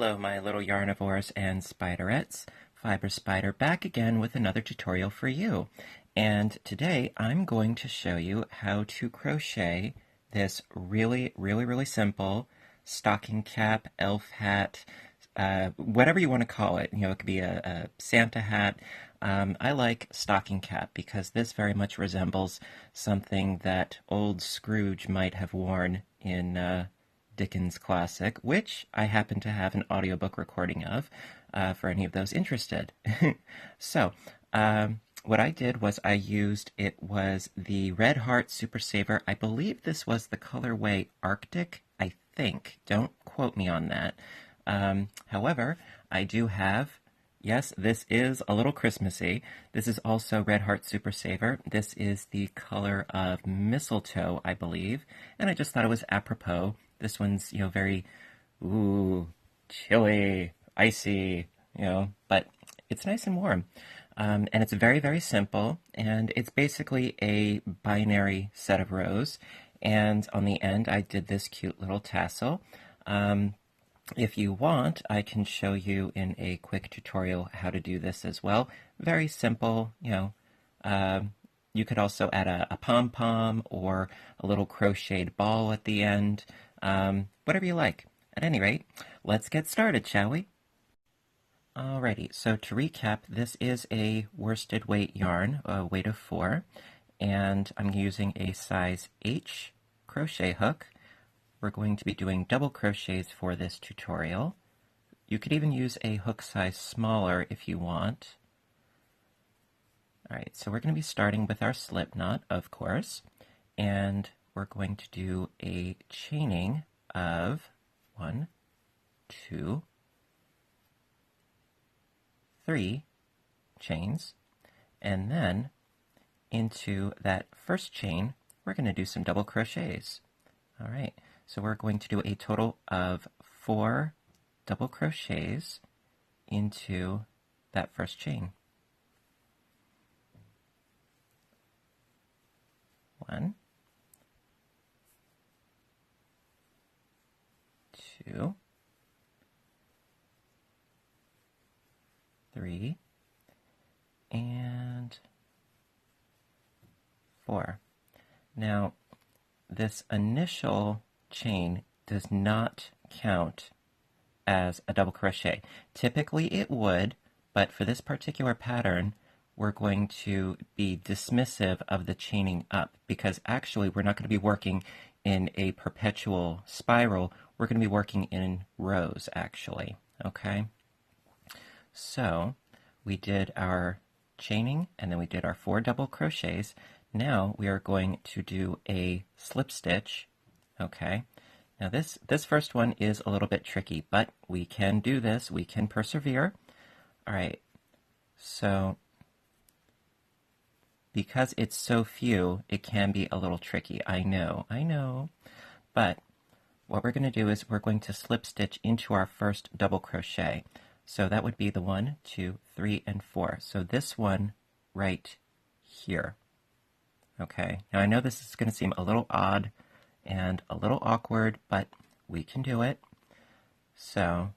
Hello, my little yarnivores and spiderettes. Fiber Spider back again with another tutorial for you. And today I'm going to show you how to crochet this really simple stocking cap, elf hat, whatever you want to call it. You know, it could be a Santa hat. I like stocking cap because this very much resembles something that old Scrooge might have worn in Dickens' classic, which I happen to have an audiobook recording of for any of those interested. So, what I did was I used, it was the Red Heart Super Saver. I believe this was the colorway Arctic, I think. Don't quote me on that. However, I do have, yes, this is a little Christmassy. This is also Red Heart Super Saver. This is the color of mistletoe, I believe, and I just thought it was apropos. This one's, very, chilly, icy, but it's nice and warm. And it's very simple, and it's basically a binary set of rows. And on the end, I did this cute little tassel. If you want, I can show you in a quick tutorial how to do this as well. Very simple, you could also add a pom-pom or a little crocheted ball at the end. Whatever you like. At any rate, let's get started, shall we? Alrighty, so to recap, this is a worsted weight yarn, a weight of 4, and I'm using a size H crochet hook. We're going to be doing double crochets for this tutorial. You could even use a hook size smaller if you want. Alright, so we're going to be starting with our slip knot, of course, and we're going to do a chaining of 1, 2, 3 chains, and then into that first chain we're going to do some double crochets. All right, so we're going to do a total of 4 double crochets into that first chain. 1, 2, 3, and 4. Now, this initial chain does not count as a double crochet. Typically it would, but for this particular pattern, we're going to be dismissive of the chaining up because actually we're not going to be working in a perpetual spiral. We're going to be working in rows, actually, okay? So we did our chaining, and then we did our 4 double crochets. Now we are going to do a slip stitch, okay? Now this first one is a little bit tricky, but we can do this. We can persevere. All right, so because it's so few, it can be a little tricky. I know. But what we're going to do is we're going to slip stitch into our first double crochet. So that would be the 1, 2, 3, and 4. So this one right here. Okay, now I know this is going to seem a little odd and a little awkward, but we can do it. So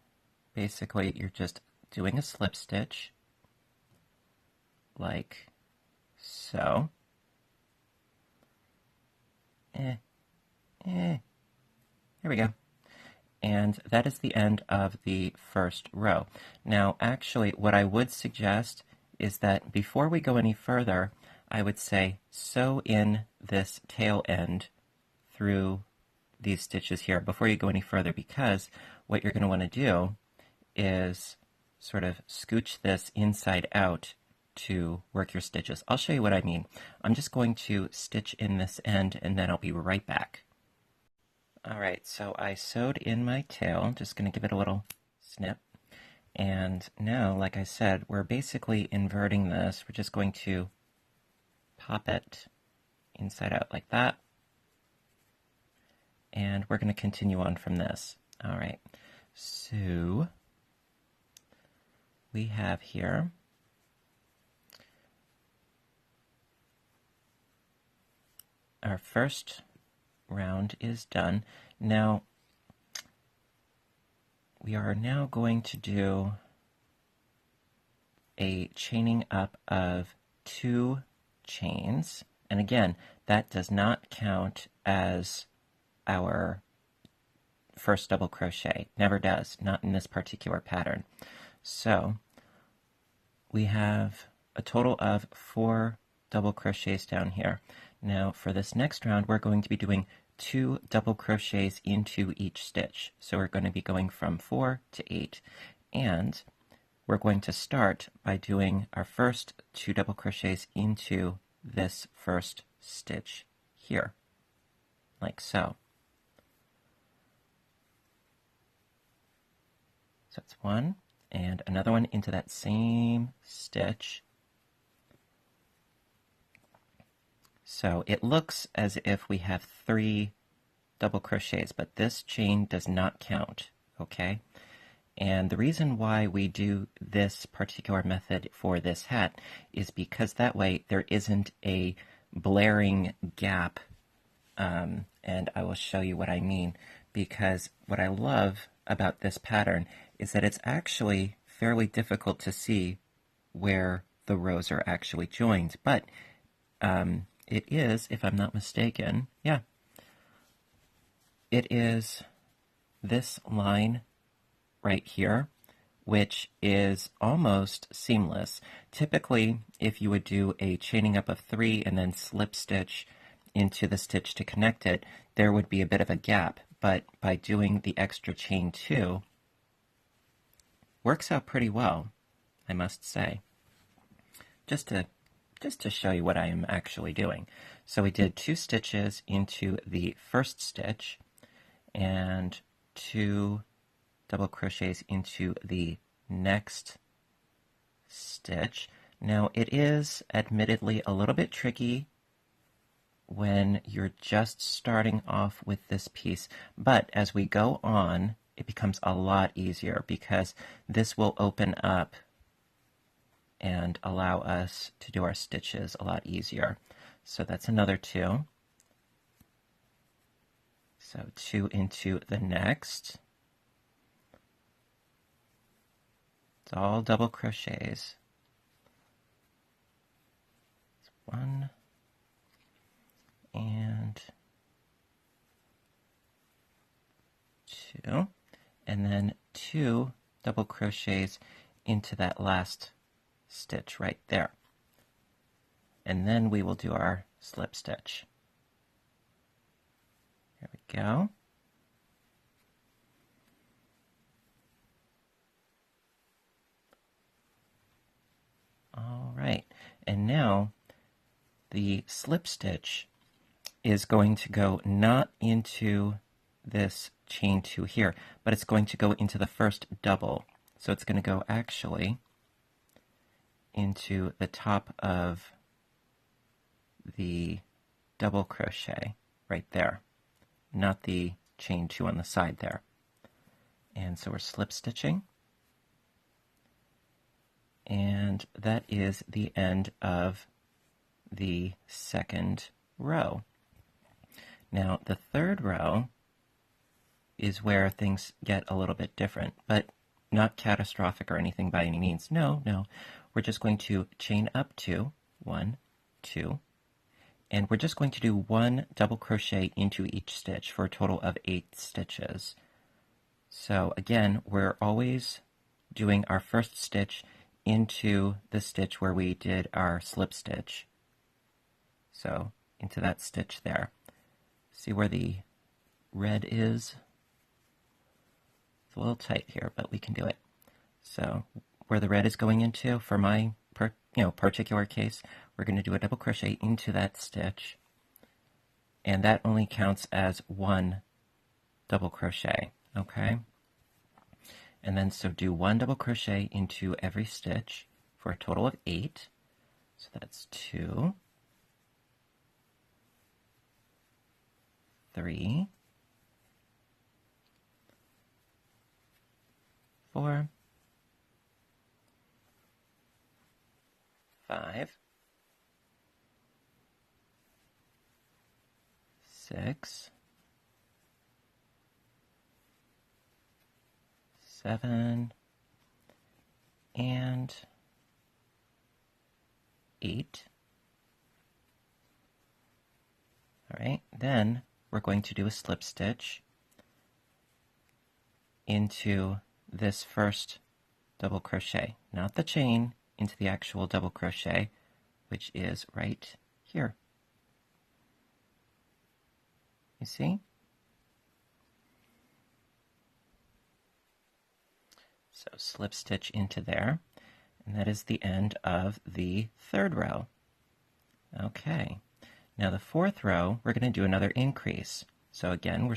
basically you're just doing a slip stitch like so. There we go. And that is the end of the first row. Now, actually, what I would suggest is that before we go any further, I would say sew in this tail end through these stitches here before you go any further, because what you're going to want to do is sort of scooch this inside out to work your stitches. I'll show you what I mean. I'm just going to stitch in this end and then I'll be right back. Alright, so I sewed in my tail. I'm just going to give it a little snip. And now, like I said, we're basically inverting this. We're just going to pop it inside out like that. And we're going to continue on from this. Alright, so we have here our first round is done. Now, we are now going to do a chaining up of 2 chains. And again, that does not count as our first double crochet. Never does, not in this particular pattern. So we have a total of 4 double crochets down here. Now for this next round, we're going to be doing 2 double crochets into each stitch. So we're going to be going from 4 to 8. And we're going to start by doing our first 2 double crochets into this first stitch here, like so. So it's 1, and another one into that same stitch. So it looks as if we have 3 double crochets, but this chain does not count, okay? And the reason why we do this particular method for this hat is because that way there isn't a blaring gap, and I will show you what I mean, because what I love about this pattern is that it's actually fairly difficult to see where the rows are actually joined, but it is, if I'm not mistaken, yeah, it is this line right here, which is almost seamless. Typically, if you would do a chaining up of 3 and then slip stitch into the stitch to connect it, there would be a bit of a gap, but by doing the extra chain 2, works out pretty well, I must say. Just to show you what I am actually doing. So we did 2 stitches into the first stitch and 2 double crochets into the next stitch. Now it is admittedly a little bit tricky when you're just starting off with this piece, but as we go on, it becomes a lot easier because this will open up and allow us to do our stitches a lot easier. So that's another 2. So 2 into the next. It's all double crochets. It's 1 and 2, and then 2 double crochets into that last stitch right there. And then we will do our slip stitch. There we go. All right, and now the slip stitch is going to go not into this chain 2 here, but it's going to go into the first double. So it's going to go actually into the top of the double crochet right there, not the chain 2 on the side there. And so we're slip stitching. And that is the end of the second row. Now the third row is where things get a little bit different, but not catastrophic or anything by any means. No, we're just going to chain up 2, 1, 2, and we're just going to do 1 double crochet into each stitch for a total of 8 stitches. So again, we're always doing our first stitch into the stitch where we did our slip stitch. So into that stitch there. See where the red is? It's a little tight here, but we can do it. So where the red is going into, for my particular case, we're going to do a double crochet into that stitch, and that only counts as 1 double crochet, okay? And then so do 1 double crochet into every stitch for a total of 8. So that's 2, 3, 4, 5, 6, 7, and 8. All right, then we're going to do a slip stitch into this first double crochet, not the chain, into the actual double crochet, which is right here. You see? So slip stitch into there, and that is the end of the third row. Okay, now the fourth row, we're going to do another increase. So again,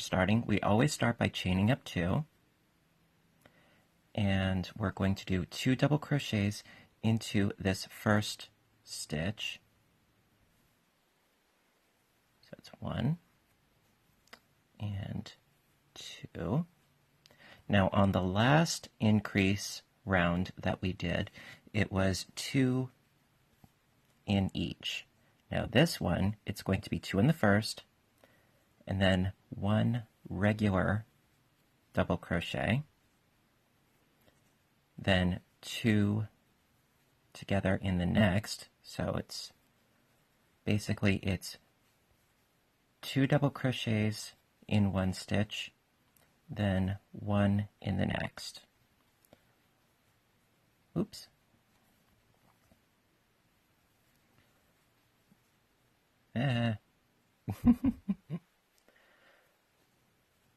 we always start by chaining up 2, and we're going to do 2 double crochets into this first stitch. So it's 1 and 2. Now on the last increase round that we did, it was 2 in each. Now this one, it's going to be 2 in the first, and then 1 regular double crochet, then 2 together in the next. So it's basically 2 double crochets in one stitch, then 1 in the next. Oops.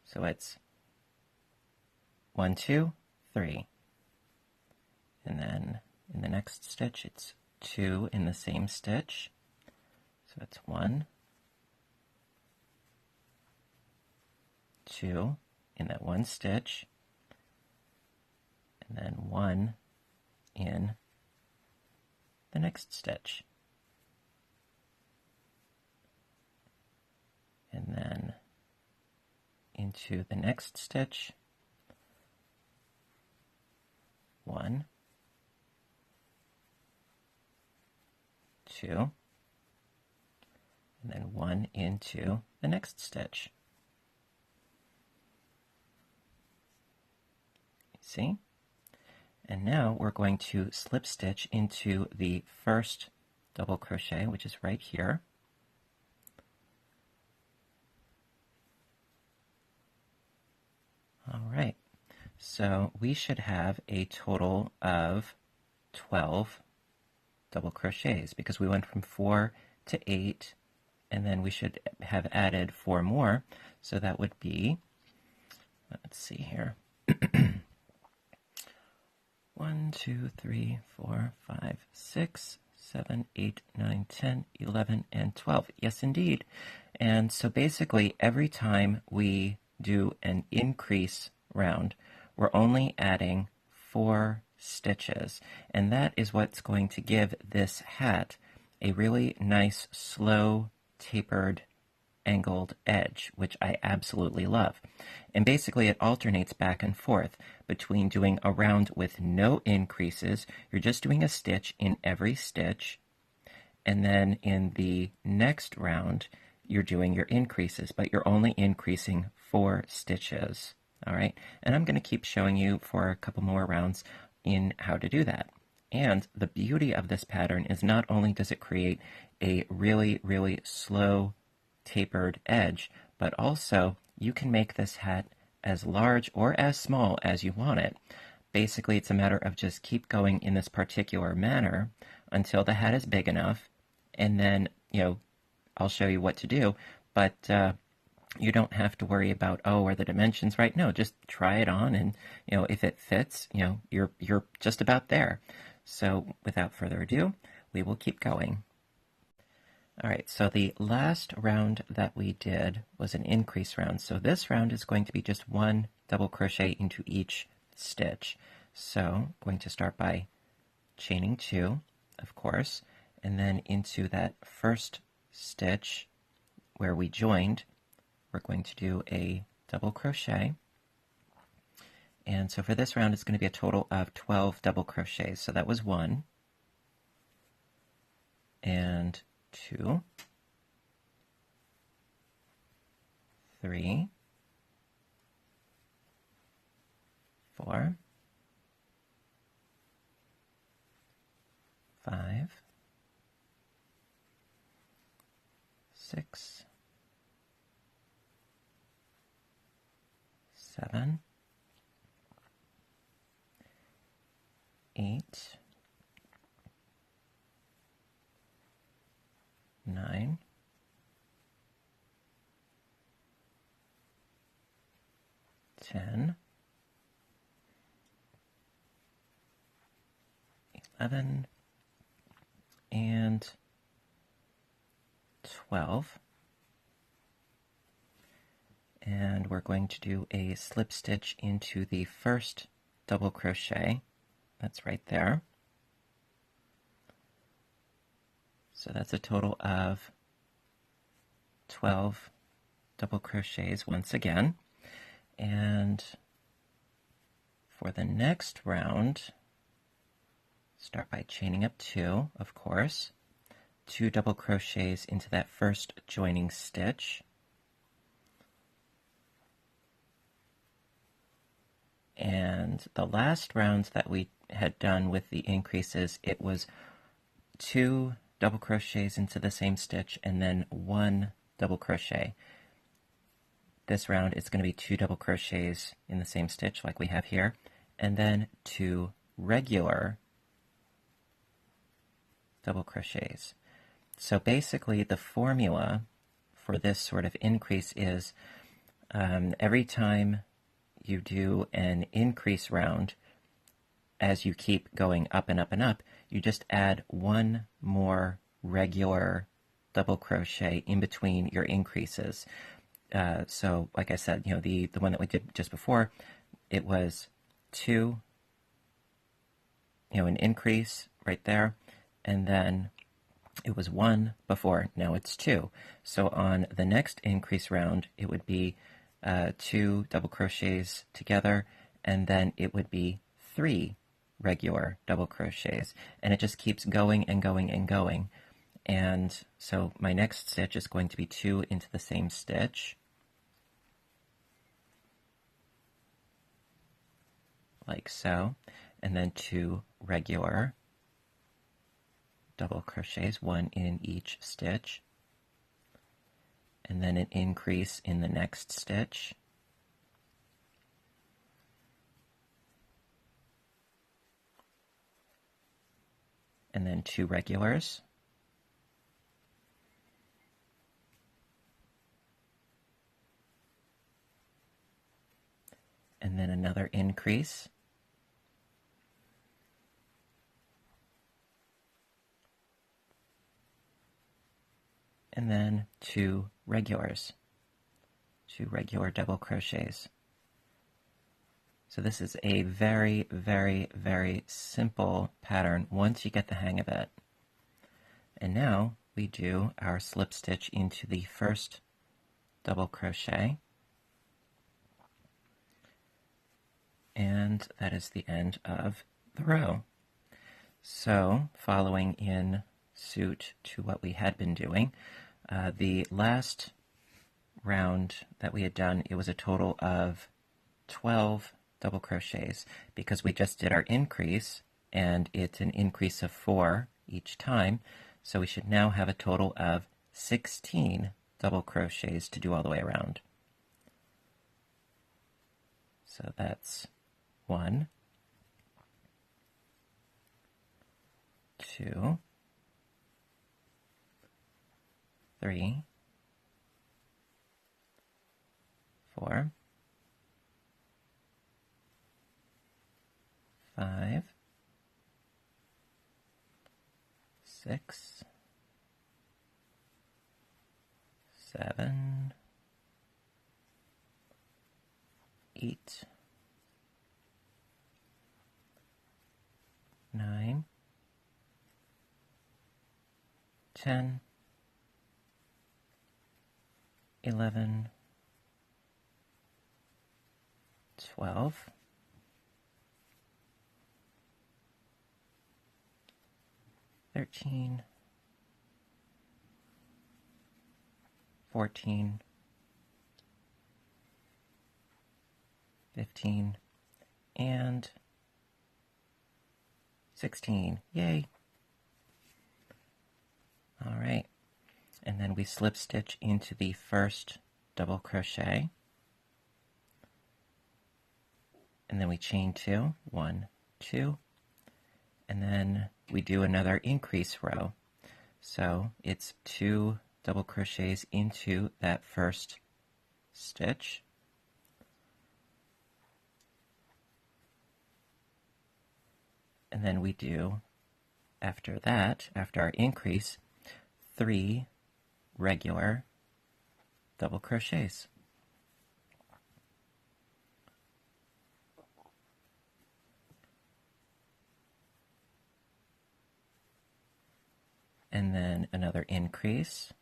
So it's 1, 2, 3. And then in the next stitch, it's 2 in the same stitch. So it's 1, 2 in that one stitch, and then 1 in the next stitch. And then into the next stitch, 1, 2, and then 1 into the next stitch. See? And now we're going to slip stitch into the first double crochet, which is right here. All right, so we should have a total of 12 double crochets because we went from 4 to 8, and then we should have added 4 more. So that would be, let's see here. 1, 2, 3, 4, 5, 6, 7, 8, 9, 10, 11, and 12. Yes, indeed. And so basically every time we do an increase round, we're only adding 4 stitches, and that is what's going to give this hat a really nice, slow, tapered, angled edge, which I absolutely love. And basically it alternates back and forth between doing a round with no increases, you're just doing a stitch in every stitch, and then in the next round you're doing your increases, but you're only increasing 4 stitches. All right, and I'm going to keep showing you for a couple more rounds in how to do that. And the beauty of this pattern is not only does it create a really, really slow tapered edge, but also you can make this hat as large or as small as you want it. Basically, it's a matter of just keep going in this particular manner until the hat is big enough, and then, I'll show you what to do, but you don't have to worry about, oh, are the dimensions right? No, just try it on, and if it fits, you're just about there. So without further ado, we will keep going. All right, so the last round that we did was an increase round. So this round is going to be just 1 double crochet into each stitch. So I'm going to start by chaining 2, of course, and then into that first stitch where we joined, we're going to do a double crochet. And so for this round, it's going to be a total of 12 double crochets. So that was 1, and 2, 3, 4, 6, 7, 8, 9, 10, 11, and 12. And we're going to do a slip stitch into the first double crochet. That's right there. So that's a total of 12 double crochets once again. And for the next round, start by chaining up 2, of course. 2 double crochets into that first joining stitch. And the last round that we had done with the increases, it was 2 double crochets into the same stitch and then 1 double crochet. This round it's going to be 2 double crochets in the same stitch like we have here, and then 2 regular double crochets. So basically the formula for this sort of increase is every time you do an increase round, as you keep going up and up and up, you just add 1 more regular double crochet in between your increases. So like I said, the one that we did just before, it was 2, an increase right there, and then it was 1 before, now it's 2. So on the next increase round, it would be 2 double crochets together, and then it would be 3 regular double crochets, and it just keeps going and going and going. And so my next stitch is going to be 2 into the same stitch, like so, and then 2 regular double crochets, 1 in each stitch, and then an increase in the next stitch, and then 2 regulars, and then another increase, and then 2 regulars, 2 regular double crochets. So this is a very, very, very simple pattern once you get the hang of it. And now we do our slip stitch into the first double crochet. And that is the end of the row. So following in suit to what we had been doing, the last round that we had done, it was a total of 12 double crochets because we just did our increase, and it's an increase of 4 each time, so we should now have a total of 16 double crochets to do all the way around. So that's 1, 2, 3, 4, 5, 6, 7, 8, 9, 10, 11, 12, 13, 14, 15, and 16. Yay! All right. and then we slip stitch into the first double crochet, and then we chain 2, 1, 2, and then we do another increase row. So it's 2 double crochets into that first stitch, and then we do, after that, after our increase, 3 regular double crochets. And then another increase,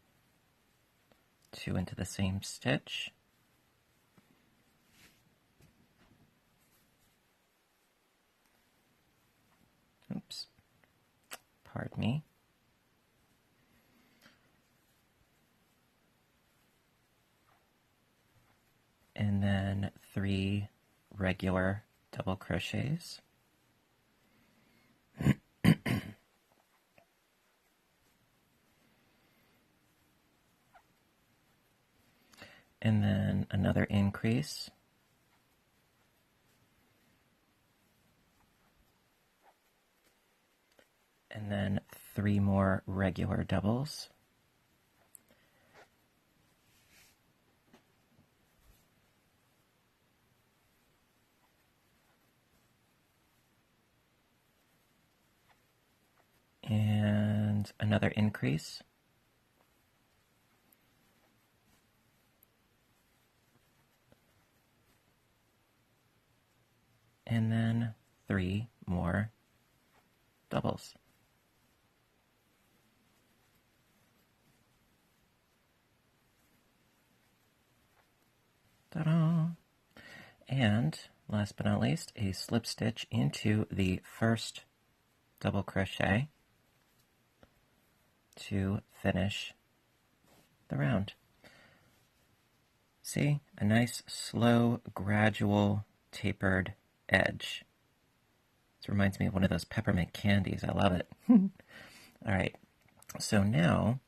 2 into the same stitch, oops, pardon me, and then 3 regular double crochets, and then another increase, and then 3 more regular doubles, and another increase, and then 3 more doubles. Ta-da! And last but not least, a slip stitch into the first double crochet to finish the round. See, a nice slow, gradual, tapered edge. This reminds me of one of those peppermint candies. I love it. All right, so now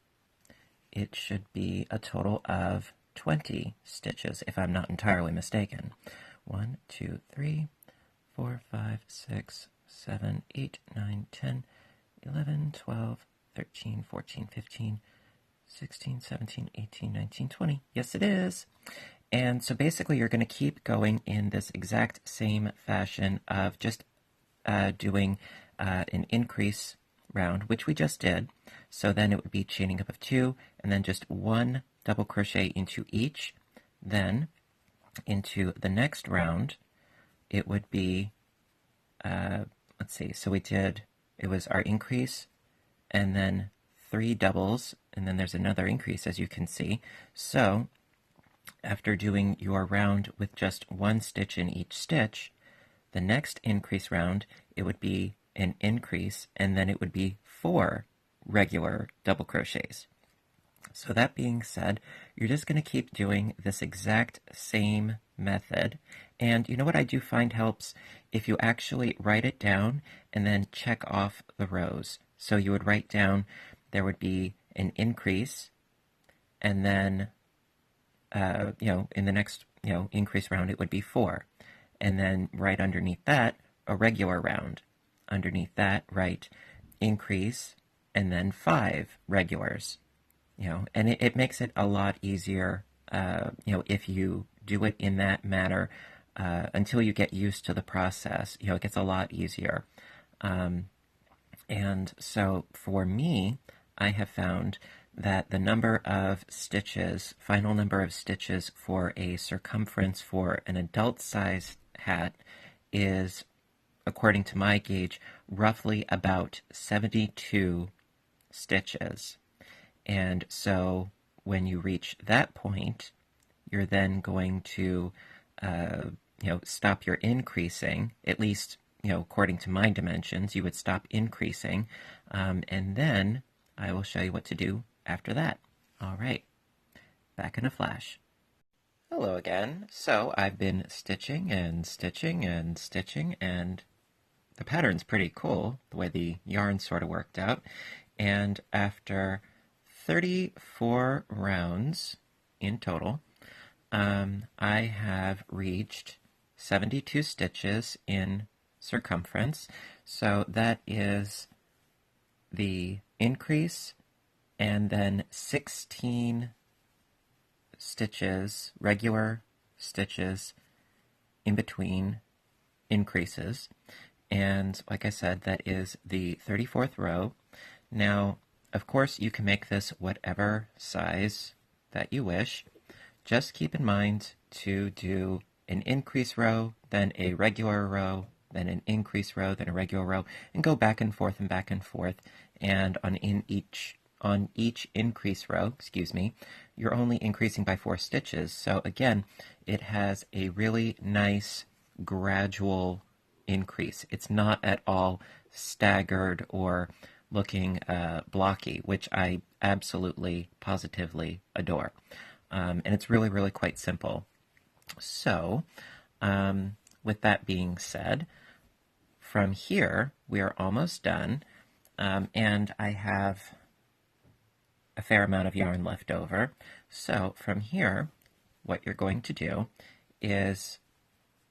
it should be a total of 20 stitches, if I'm not entirely mistaken. 1, 2, 3, 4, 5, 6, 7, 8, 9, 10, 11, 12, 13, 14, 15, 16, 17, 18, 19, 20. Yes, it is. And so basically you're going to keep going in this exact same fashion of just doing an increase round, which we just did. So then it would be chaining up of 2, and then just 1 double crochet into each. Then into the next round, it would be, let's see, so we did, it was our increase, and then 3 doubles, and then there's another increase, as you can see. So after doing your round with just 1 stitch in each stitch, the next increase round, it would be an increase, and then it would be 4 regular double crochets. So that being said, you're just going to keep doing this exact same method. And you know what I do find helps? If you actually write it down and then check off the rows. So you would write down, there would be an increase, and then, in the next, increase round, it would be 4. And then right underneath that, a regular round. Underneath that, write increase, and then 5 regulars. And it makes it a lot easier, if you do it in that manner until you get used to the process. It gets a lot easier. And so for me, I have found that the number of stitches, final number of stitches for a circumference for an adult-sized hat is, according to my gauge, roughly about 72 stitches. And so when you reach that point, you're then going to, stop your increasing, at least, according to my dimensions, you would stop increasing. And then I will show you what to do after that. All right, back in a flash. Hello again. So I've been stitching and stitching and stitching, and the pattern's pretty cool, the way the yarn sort of worked out. And after 34 rounds in total. I have reached 72 stitches in circumference, so that is the increase and then 16 stitches, regular stitches in between increases. And like I said, that is the 34th row. Now, of course, you can make this whatever size that you wish. Just keep in mind to do an increase row, then a regular row, then an increase row, then a regular row, and go back and forth and back and forth. And on each increase row, you're only increasing by 4 stitches. So again, it has a really nice gradual increase. It's not at all staggered or looking blocky, which I absolutely, positively adore. And it's really, really quite simple. So, with that being said, from here, we are almost done, and I have a fair amount of yarn left over. So from here, what you're going to do is,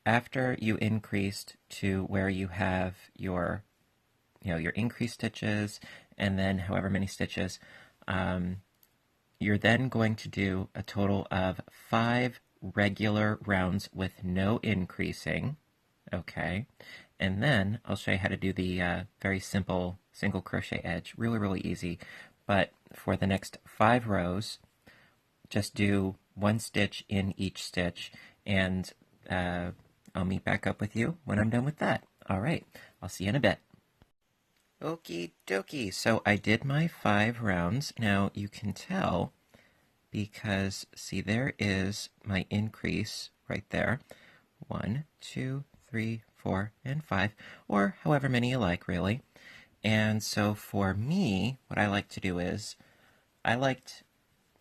after you increased to where you have your increased stitches, and then however many stitches, you're then going to do a total of 5 regular rounds with no increasing, okay? And then I'll show you how to do the very simple single crochet edge, really, really easy. But for the next 5 rows, just do 1 stitch in each stitch, and I'll meet back up with you when I'm done with that. All right, I'll see you in a bit. Okie dokie, so I did my 5 rounds. Now you can tell because, see, there is my increase right there. 1, 2, 3, 4, and 5, or however many you like, really. And so for me, what I like to do is, I liked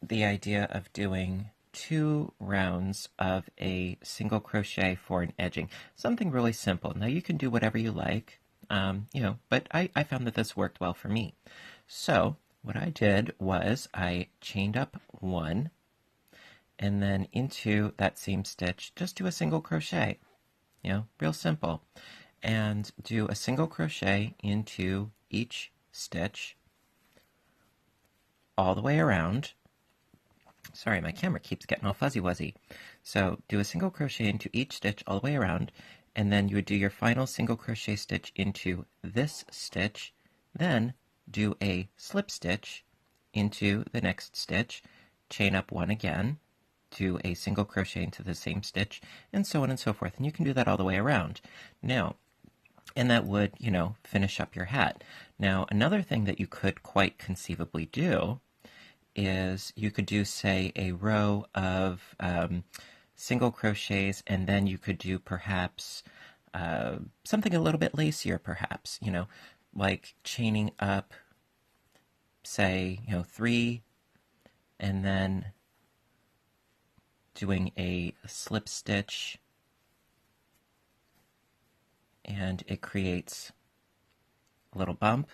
the idea of doing 2 rounds of a single crochet for an edging. Something really simple. Now you can do whatever you like, but I found that this worked well for me. So what I did was I chained up 1, and then into that same stitch, just do a single crochet. Real simple. And do a single crochet into each stitch all the way around. Sorry, my camera keeps getting all fuzzy-wuzzy. So do a single crochet into each stitch all the way around, and then you would do your final single crochet stitch into this stitch, then do a slip stitch into the next stitch, chain up 1 again, do a single crochet into the same stitch, and so on and so forth. And you can do that all the way around. Now, and that would, finish up your hat. Now, another thing that you could quite conceivably do is you could do, say, a row of single crochets, and then you could do perhaps something a little bit lacier, perhaps, like chaining up, say, 3, and then doing a slip stitch, and it creates a little bump,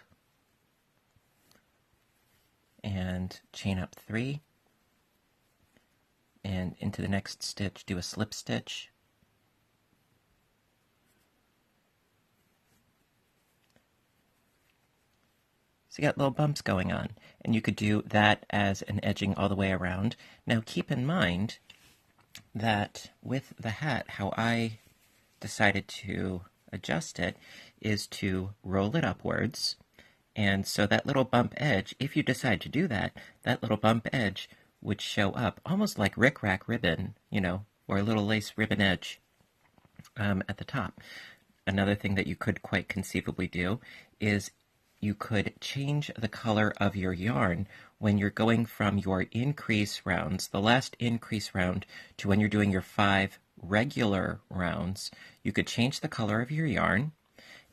and chain up 3, and into the next stitch do a slip stitch, so you got little bumps going on, and you could do that as an edging all the way around. Now keep in mind that with the hat, how I decided to adjust it is to roll it upwards. And so that little bump edge, if you decide to do that, that little bump edge would show up almost like rickrack ribbon, or a little lace ribbon edge at the top. Another thing that you could quite conceivably do is you could change the color of your yarn when you're going from your increase rounds, the last increase round, to when you're doing your 5 regular rounds. You could change the color of your yarn,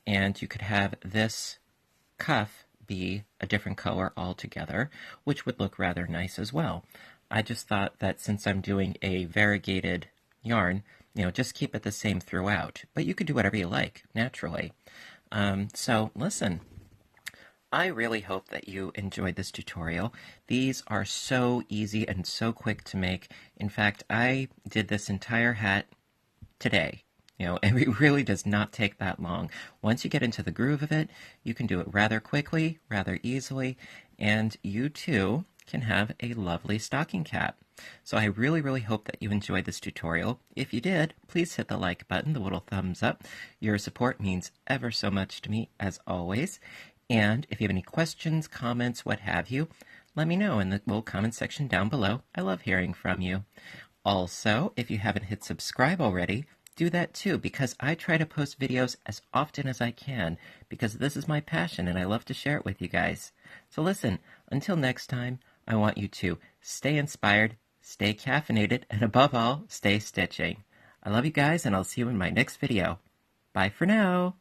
and you could have this cuff be a different color altogether, which would look rather nice as well. I just thought that since I'm doing a variegated yarn, just keep it the same throughout. But you could do whatever you like, naturally. So listen, I really hope that you enjoyed this tutorial. These are so easy and so quick to make. In fact, I did this entire hat today. And it really does not take that long. Once you get into the groove of it, you can do it rather quickly, rather easily, and you too can have a lovely stocking cap. So I really, really hope that you enjoyed this tutorial. If you did, please hit the like button, the little thumbs up. Your support means ever so much to me, as always. And if you have any questions, comments, what have you, let me know in the little comment section down below. I love hearing from you. Also, if you haven't hit subscribe already, do that too, because I try to post videos as often as I can, because this is my passion and I love to share it with you guys. So listen, until next time, I want you to stay inspired, stay caffeinated, and above all, stay stitching. I love you guys, and I'll see you in my next video. Bye for now.